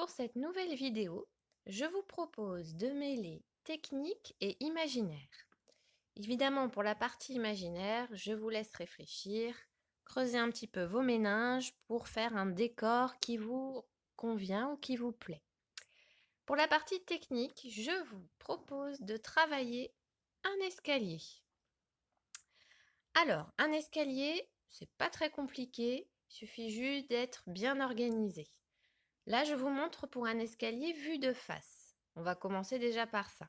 pour cette nouvelle vidéo, je vous propose de mêler technique et imaginaire. Évidemment, pour la partie imaginaire, je vous laisse réfléchir, creuser un petit peu vos méninges pour faire un décor qui vous convient ou qui vous plaît. Pour la partie technique, je vous propose de travailler un escalier. Alors, un escalier, c'est pas très compliqué, il suffit juste d'être bien organisé. Là, je vous montre pour un escalier vu de face. On va commencer déjà par ça.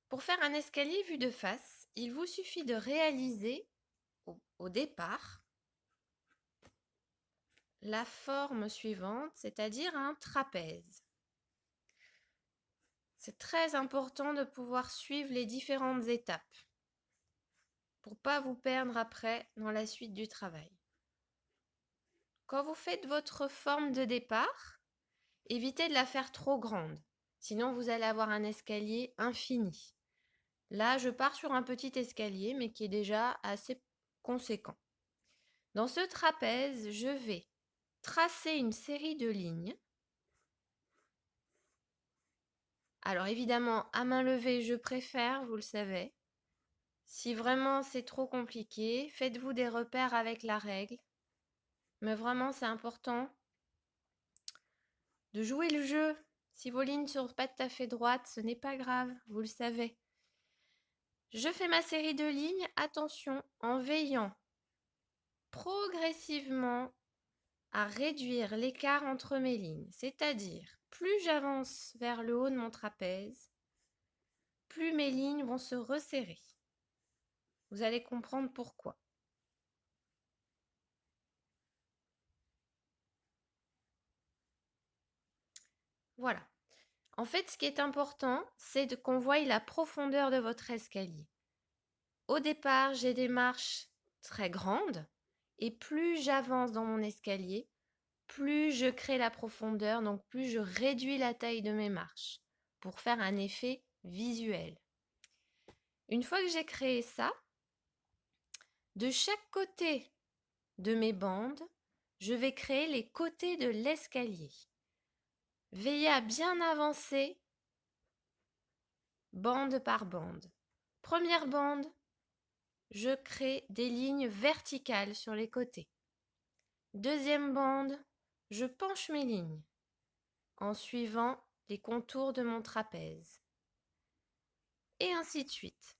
Pour faire un escalier vu de face, il vous suffit de réaliser au départ la forme suivante, c'est-à-dire un trapèze. C'est très important de pouvoir suivre les différentes étapes pour ne pas vous perdre après dans la suite du travail. Quand vous faites votre forme de départ, évitez de la faire trop grande, sinon vous allez avoir un escalier infini. Là, je pars sur un petit escalier, mais qui est déjà assez conséquent. Dans ce trapèze, je vais tracer une série de lignes. Alors évidemment, à main levée, je préfère, vous le savez. Si vraiment c'est trop compliqué, faites-vous des repères avec la règle. Mais vraiment, c'est important de jouer le jeu. Si vos lignes ne sont pas tout à fait droites, ce n'est pas grave, vous le savez. Je fais ma série de lignes, attention, en veillant progressivement à réduire l'écart entre mes lignes, c'est-à-dire plus j'avance vers le haut de mon trapèze, plus mes lignes vont se resserrer. Vous allez comprendre pourquoi. Voilà. En fait, ce qui est important, c'est qu'on voie la profondeur de votre escalier. Au départ, j'ai des marches très grandes et plus j'avance dans mon escalier, plus je crée la profondeur, donc plus je réduis la taille de mes marches pour faire un effet visuel. Une fois que j'ai créé ça, de chaque côté de mes bandes, je vais créer les côtés de l'escalier. Veillez à bien avancer bande par bande. Première bande, je crée des lignes verticales sur les côtés. Deuxième bande, je penche mes lignes en suivant les contours de mon trapèze. Et ainsi de suite.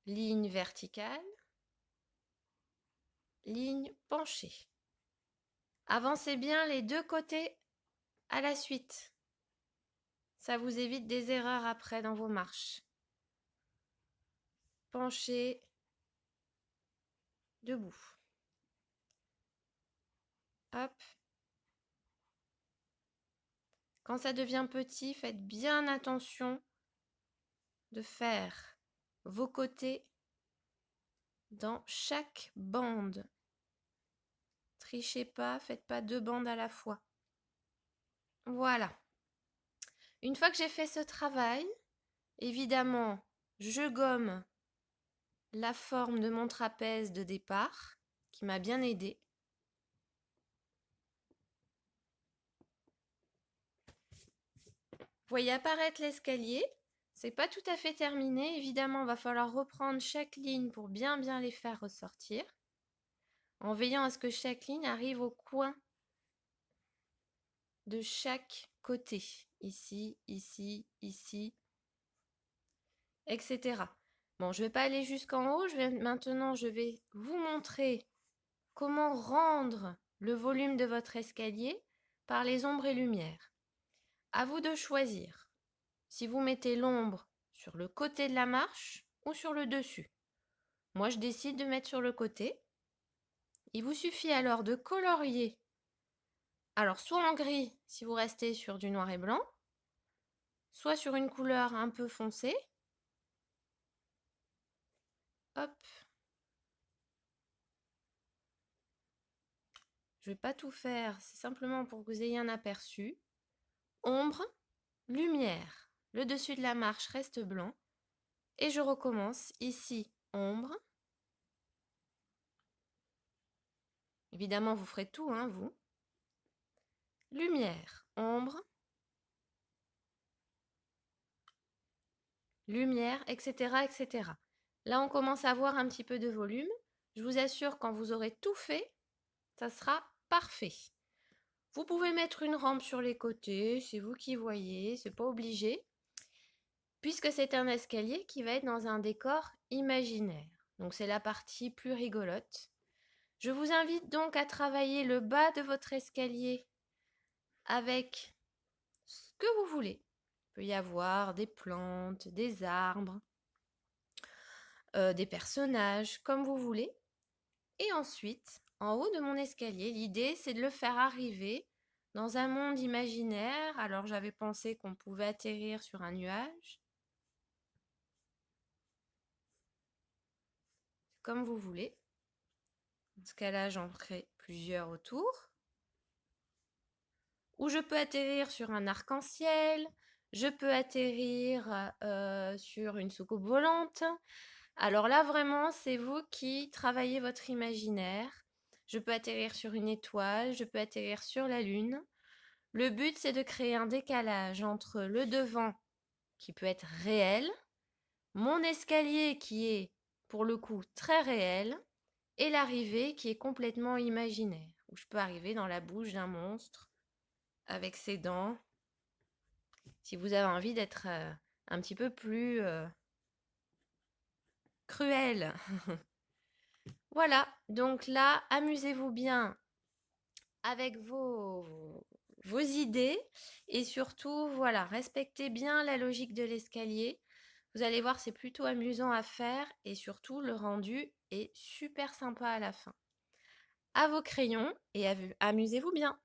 Ligne verticale, ligne penchée. Avancez bien les deux côtés à la suite. Ça vous évite des erreurs après dans vos marches. Penché, debout. Hop. Quand ça devient petit, faites bien attention de faire vos côtés dans chaque bande. Trichez pas, faites pas deux bandes à la fois. Voilà. Une fois que j'ai fait ce travail, évidemment, je gomme la forme de mon trapèze de départ, qui m'a bien aidé. Vous voyez apparaître l'escalier. C'est pas tout à fait terminé. Évidemment, il va falloir reprendre chaque ligne pour bien les faire ressortir, en veillant à ce que chaque ligne arrive au coin de chaque côté. Ici, ici, ici, etc. Bon, je ne vais pas aller jusqu'en haut. Maintenant, je vais vous montrer comment rendre le volume de votre escalier par les ombres et lumières. À vous de choisir si vous mettez l'ombre sur le côté de la marche ou sur le dessus. Moi, je décide de mettre sur le côté. Il vous suffit alors de colorier. Alors, soit en gris si vous restez sur du noir et blanc, soit sur une couleur un peu foncée. Hop. Je ne vais pas tout faire, c'est simplement pour que vous ayez un aperçu. Ombre, lumière. Le dessus de la marche reste blanc. Et je recommence ici, ombre. Évidemment, vous ferez tout, vous. Lumière, ombre, lumière, etc., etc. Là, on commence à avoir un petit peu de volume. Je vous assure, quand vous aurez tout fait, ça sera parfait. Vous pouvez mettre une rampe sur les côtés, c'est vous qui voyez, c'est pas obligé, puisque c'est un escalier qui va être dans un décor imaginaire. Donc c'est la partie plus rigolote. Je vous invite donc à travailler le bas de votre escalier avec ce que vous voulez. Il peut y avoir des plantes, des arbres, des personnages, comme vous voulez. Et ensuite, en haut de mon escalier, l'idée c'est de le faire arriver dans un monde imaginaire. Alors j'avais pensé qu'on pouvait atterrir sur un nuage. Comme vous voulez. Dans ce cas-là, j'en ferai plusieurs autour. Ou je peux atterrir sur un arc-en-ciel. Je peux atterrir sur une soucoupe volante. Alors là, vraiment, c'est vous qui travaillez votre imaginaire. Je peux atterrir sur une étoile, je peux atterrir sur la lune. Le but, c'est de créer un décalage entre le devant, qui peut être réel, mon escalier, qui est, pour le coup, très réel, et l'arrivée, qui est complètement imaginaire, où je peux arriver dans la bouche d'un monstre, avec ses dents. Si vous avez envie d'être un petit peu plus cruel. Voilà, donc là, amusez-vous bien avec vos idées et surtout, voilà, respectez bien la logique de l'escalier. Vous allez voir, c'est plutôt amusant à faire et surtout, le rendu est super sympa à la fin. À vos crayons et amusez-vous bien.